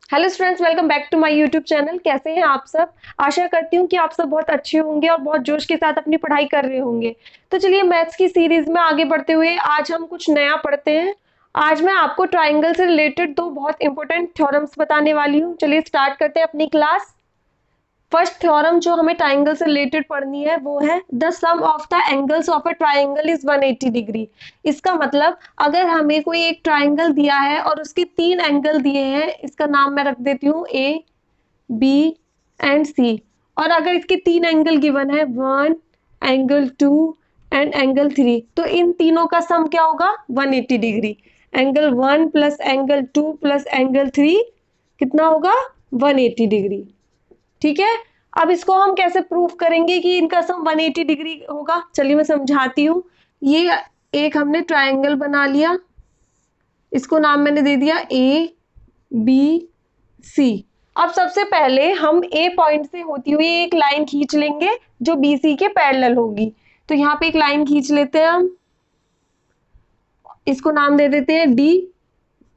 Hello students, welcome back to my YouTube channel. कैसे हैं आप सब? आशा करती हूँ कि आप सब बहुत अच्छे होंगे और बहुत जोश के साथ अपनी पढ़ाई कर रहे होंगे। तो चलिए मैथ्स की सीरीज में आगे बढ़ते हुए आज हम कुछ नया पढ़ते हैं। आज मैं आपको ट्राइंगल से रिलेटेड दो बहुत इंपॉर्टेंट थ्योरम्स बताने वाली हूँ। चलिए स्टार्ट करते हैं अपनी क्लास। फर्स्ट थ्योरम जो हमें ट्राइंगल से रिलेटेड पढ़नी है वो है the sum of the angles of a triangle is 180 degree. इसका मतलब अगर हमें कोई एक ट्राइंगल दिया है और उसके तीन एंगल दिए हैं, इसका नाम मैं रख देती हूँ ए, बी एंड सी। और अगर इसके तीन एंगल गिवन है, one, angle two and angle three, तो इन तीनों का सम क्या होगा? 180 degree. Angle one plus angle two plus angle three कितना होगा? 180 डिग्री। ठीक है। अब इसको हम कैसे प्रूफ करेंगे कि इनका सम 180 डिग्री होगा? चलिए मैं समझाती हूँ। ये एक हमने ट्राइंगल बना लिया, इसको नाम मैंने दे दिया ए बी सी। अब सबसे पहले हम ए पॉइंट से होती हुई एक लाइन खींच लेंगे जो बी सी के पैरेलल होगी। तो यहाँ पे एक लाइन खींच लेते हैं हम, इसको नाम दे देते हैं डी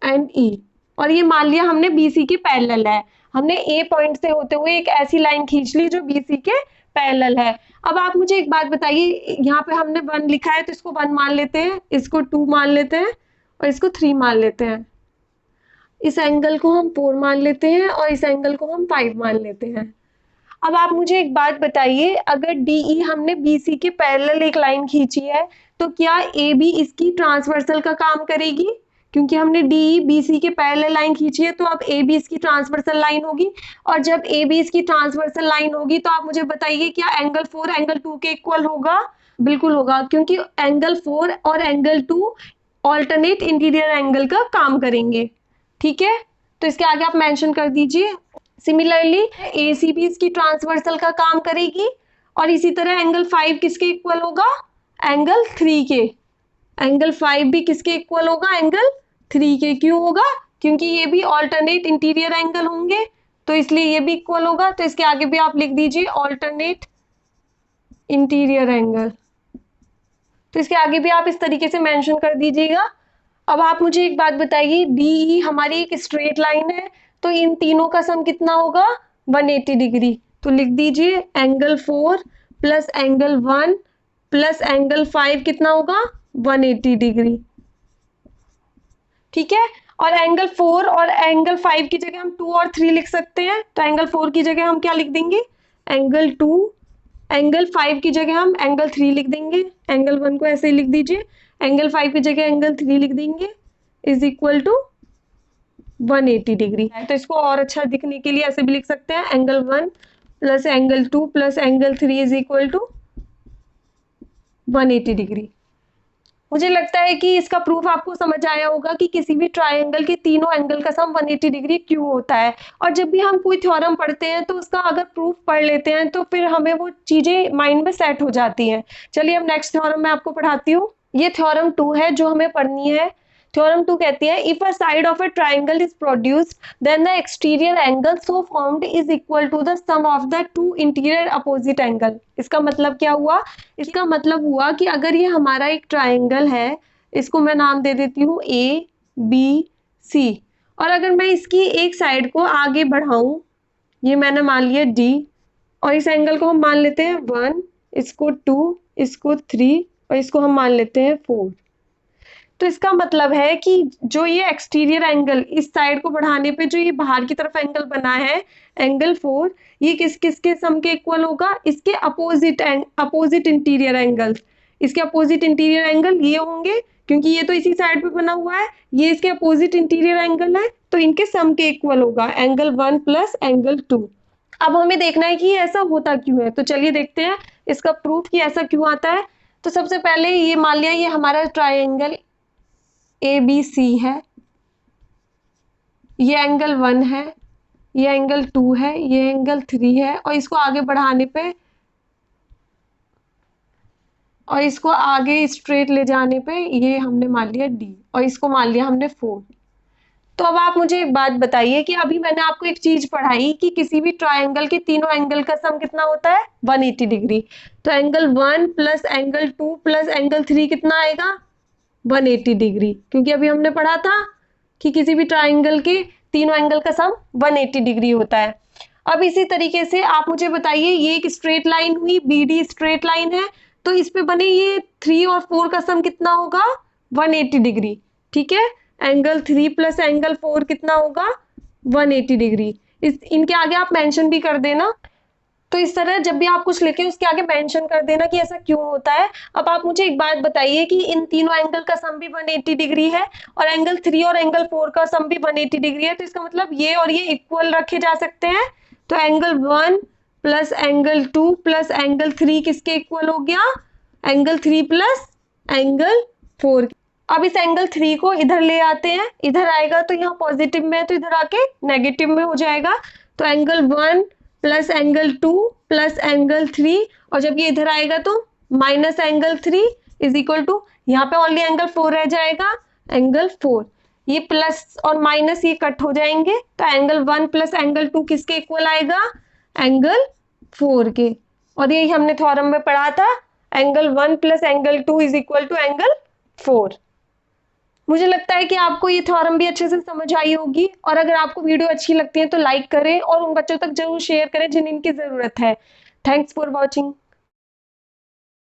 एंड ई। और ये मान लिया हमने बीसी के पैरेलल है। हमने ए पॉइंट से होते हुए एक ऐसी लाइन खींच ली जो बीसी के पैरेलल है। अब आप मुझे एक बात बताइए, यहाँ पे हमने वन लिखा है तो इसको वन मान लेते हैं, इसको टू मान लेते हैं और इसको थ्री मान लेते हैं। इस एंगल को हम फोर मान लेते हैं और इस एंगल को हम फाइव मान लेते हैं। अब आप मुझे एक बात बताइए, अगर डीई हमने बीसी के पैरेलल एक लाइन खींची है तो क्या ए बी इसकी ट्रांसवर्सल का काम करेगी? क्योंकि हमने डीई बीसी के पैरेलल लाइन खींची है तो अब ए बी इसकी ट्रांसवर्सल लाइन होगी। और जब ए बी इसकी ट्रांसवर्सल लाइन होगी तो आप मुझे बताइए क्या एंगल फोर एंगल टू के इक्वल होगा? बिल्कुल होगा, क्योंकि एंगल फोर और angle two alternate interior angle का काम करेंगे। ठीक है, तो इसके आगे आप मेंशन कर दीजिए। सिमिलरली ए सी भी इसकी ट्रांसवर्सल का काम करेगी। और इसी तरह एंगल फाइव किसके इक्वल होगा? एंगल थ्री के। एंगल फाइव भी किसके इक्वल होगा? एंगल थ्री के। क्यों होगा? क्योंकि ये भी ऑल्टरनेट इंटीरियर एंगल होंगे, तो इसलिए ये भी इक्वल होगा। तो इसके आगे भी आप लिख दीजिए ऑल्टरनेट इंटीरियर एंगल। तो इसके आगे भी आप इस तरीके से मेंशन कर दीजिएगा। अब आप मुझे एक बात बताइए, डी हमारी एक स्ट्रेट लाइन है तो इन तीनों का सम कितना होगा? 180 डिग्री। तो लिख दीजिए angle four plus angle one plus angle five कितना होगा? 180 डिग्री। ठीक है। और एंगल फोर और एंगल फाइव की जगह हम टू और थ्री लिख सकते हैं। तो एंगल फोर की जगह हम क्या लिख देंगे? Angle two. एंगल फाइव की जगह हम एंगल थ्री लिख देंगे। एंगल वन को ऐसे ही लिख दीजिए, एंगल फाइव की जगह एंगल थ्री लिख देंगे, इज इक्वल टू 180 डिग्री। तो इसको और अच्छा दिखने के लिए ऐसे भी लिख सकते हैं, angle one plus angle two plus angle three is equal to 180 degree. मुझे लगता है कि इसका प्रूफ आपको समझ आया होगा कि किसी भी ट्राइंगल के तीनों एंगल का सम 180 डिग्री क्यों होता है। और जब भी हम कोई थ्योरम पढ़ते हैं तो उसका अगर प्रूफ पढ़ लेते हैं तो फिर हमें वो चीजें माइंड में सेट हो जाती हैं। चलिए अब नेक्स्ट थ्योरम मैं आपको पढ़ाती हूँ। ये थ्योरम टू है जो हमें पढ़नी है। थ्योरम टू कहती है if a side of a triangle is produced then the exterior angle so formed is equal to the sum of the two interior opposite angle. इसका मतलब क्या हुआ? इसका मतलब हुआ कि अगर ये हमारा एक ट्राइंगल है, इसको मैं नाम दे देती हूँ ए बी सी, और अगर मैं इसकी एक साइड को आगे बढ़ाऊं, ये मैंने मान लिया डी, और इस एंगल को हम मान लेते हैं वन, इसको टू, इसको थ्री और इसको हम मान लेते हैं फोर। तो इसका मतलब है कि जो ये एक्सटीरियर एंगल इस साइड को बढ़ाने पे जो ये बाहर की तरफ एंगल बना है, एंगल फोर, ये किस किसके सम के इक्वल होगा? इसके अपोजिट इंटीरियर एंगल। इसके अपोजिट इंटीरियर एंगल ये होंगे, क्योंकि ये तो इसी साइड पे बना हुआ है, ये इसके अपोजिट इंटीरियर एंगल है, तो इनके सम के इक्वल होगा angle one plus angle two. अब हमें देखना है कि ऐसा होता क्यों है, तो चलिए देखते हैं इसका प्रूफ कि ऐसा क्यों आता है। तो सबसे पहले ये मान लिया ये हमारा ट्राइंगल ए बी सी है, ये एंगल वन है, ये एंगल टू है, ये एंगल थ्री है, और इसको आगे बढ़ाने पे और इसको आगे स्ट्रेट ले जाने पे ये हमने मान लिया डी और इसको मान लिया हमने फोर। तो अब आप मुझे एक बात बताइए कि अभी मैंने आपको एक चीज पढ़ाई कि किसी भी ट्राइंगल के तीनों एंगल का सम कितना होता है? 180 डिग्री। तो angle one plus angle two plus angle three कितना आएगा? 180 डिग्री, क्योंकि अभी हमने पढ़ा था कि किसी भी ट्राइंगल के तीनों एंगल का सम 180 डिग्री होता है। अब इसी तरीके से आप मुझे बताइए, ये एक स्ट्रेट लाइन हुई, BD स्ट्रेट लाइन है, तो इस पे बने ये 3 और 4 का सम कितना होगा, 180 डिग्री। ठीक है, एंगल 3 प्लस एंगल 4 कितना होगा, 180 डिग्री। इस इनके आगे आप मेंशन भी कर देना। तो इस तरह जब भी आप कुछ लिखें उसके आगे मेंशन कर देना कि ऐसा क्यों होता है। अब आप मुझे एक बात बताइए कि इन तीनों एंगल का सम भी 180 डिग्री है और एंगल 3 और एंगल 4 का सम भी 180 डिग्री है, तो इसका मतलब ये और ये इक्वल रखे जा सकते हैं। तो angle 1 plus angle 2 plus angle 3 किसके इक्वल हो गया, एंगल 3 प्लस एंगल 4। अब इस एंगल 3 को इधर ले आते हैं, इधर आएगा तो यहाँ पॉजिटिव में है तो इधर आके नेगेटिव में हो जाएगा। तो angle 1 plus angle 2 plus angle 3, और जब ये इधर आएगा तो minus angle 3 is equal to, यहाँ पे ओनली एंगल 4 रह जाएगा, एंगल 4। ये प्लस और माइनस ये कट हो जाएंगे, तो एंगल 1 प्लस एंगल 2 किसके इक्वल आएगा, एंगल 4 के। और यही हमने थ्योरम में पढ़ा था, angle 1 plus angle 2 is equal to angle 4। मुझे लगता है कि आपको ये थ्योरम भी अच्छे से समझ आई होगी, और अगर आपको वीडियो अच्छी लगती है तो लाइक करें और उन बच्चों तक जरूर शेयर करें जिन्हें इनकी जरूरत है। Thanks for watching.